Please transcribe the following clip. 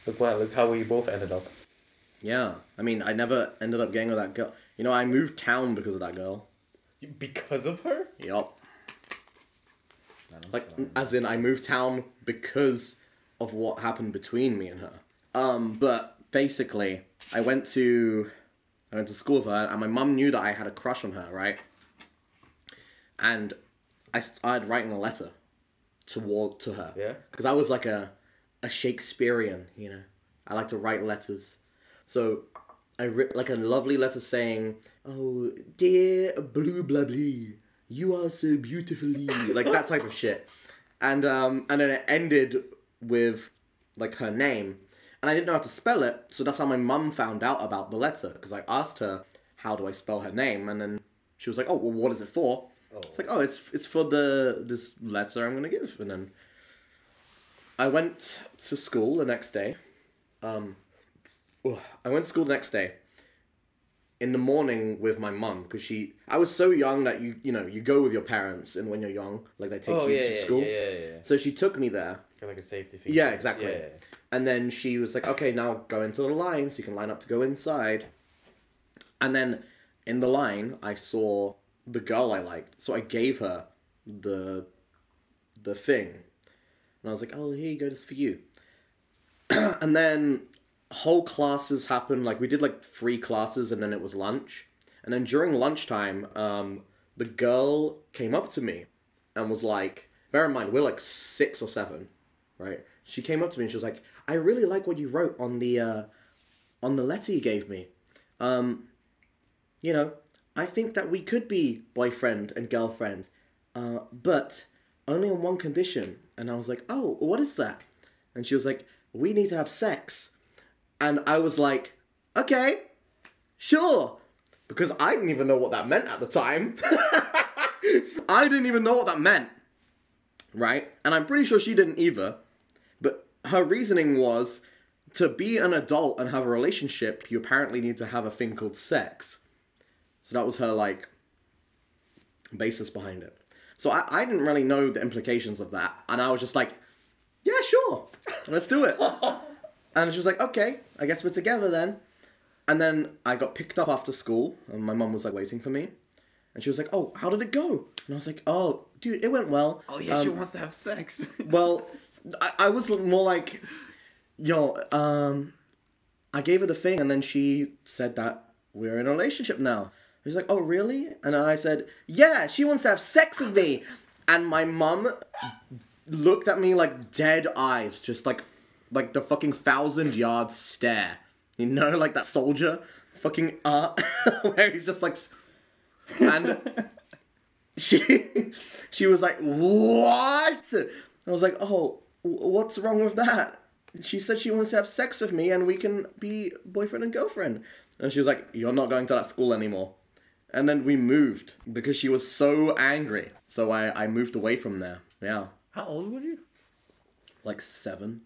But Look how we both ended up. yeah, I mean, I never ended up getting with that girl. You know, I moved town because of that girl. Because of her? Yup. I'm Like, sorry. as in, I moved town because of what happened between me and her. But basically, I went to school with her, and my mum knew that I had a crush on her, right? And I started writing a letter to her. Yeah. Because I was like a Shakespearean, you know. I like to write letters. So I wrote like a lovely letter saying, "Oh, dear blue blah blah, you are so beautifully," like that type of shit. And then it ended with like her name. And I didn't know how to spell it, so that's how my mum found out about the letter. Because I asked her, how do I spell her name? And then she was like, oh, well, what is it for? Oh. It's like, oh, it's for this letter I'm going to give. And then I went to school the next day. I went to school the next day in the morning with my mum. Because I was so young that you go with your parents and when you're young, like they take you to school. Yeah. So she took me there. Kind of like a safety feature. Yeah, exactly. Yeah. And then she was like, okay, now go into the line so you can line up to go inside. And then in the line, I saw the girl I liked. So I gave her the thing. And I was like, oh, here you go, this is for you. And then whole classes happened. Like, we did like 3 classes and then it was lunch. And then during lunchtime, the girl came up to me and was like, bear in mind, we're like 6 or 7, right? She came up to me and she was like, I really like what you wrote on the letter you gave me. You know, I think that we could be boyfriend and girlfriend, but only on one condition. And I was like, oh, what is that? And she was like, we need to have sex. And I was like, okay, sure. Because I didn't even know what that meant at the time. I didn't even know what that meant. Right? And I'm pretty sure she didn't either. But her reasoning was, to be an adult and have a relationship, you apparently need to have a thing called sex. So that was her, like, basis behind it. So I didn't really know the implications of that. And I was just like, yeah, sure. Let's do it. And she was like, okay, I guess we're together then. And then I got picked up after school. And my mum was, like, waiting for me. And she was like, oh, how did it go? And I was like, oh, dude, it went well. Oh yeah, she wants to have sex. Well, I was more like, yo, I gave her the thing, and then she said that we're in a relationship now. She's like, oh, really? And then I said, yeah, she wants to have sex with me. And my mum looked at me like dead eyes, just like the fucking 1,000-yard stare. You know, like that soldier fucking where he's just like... And she was like, what? I was like, oh, what's wrong with that? She said she wants to have sex with me and we can be boyfriend and girlfriend. And she was like, you're not going to that school anymore. And then we moved because she was so angry. So I moved away from there. Yeah. How old were you? Like 7.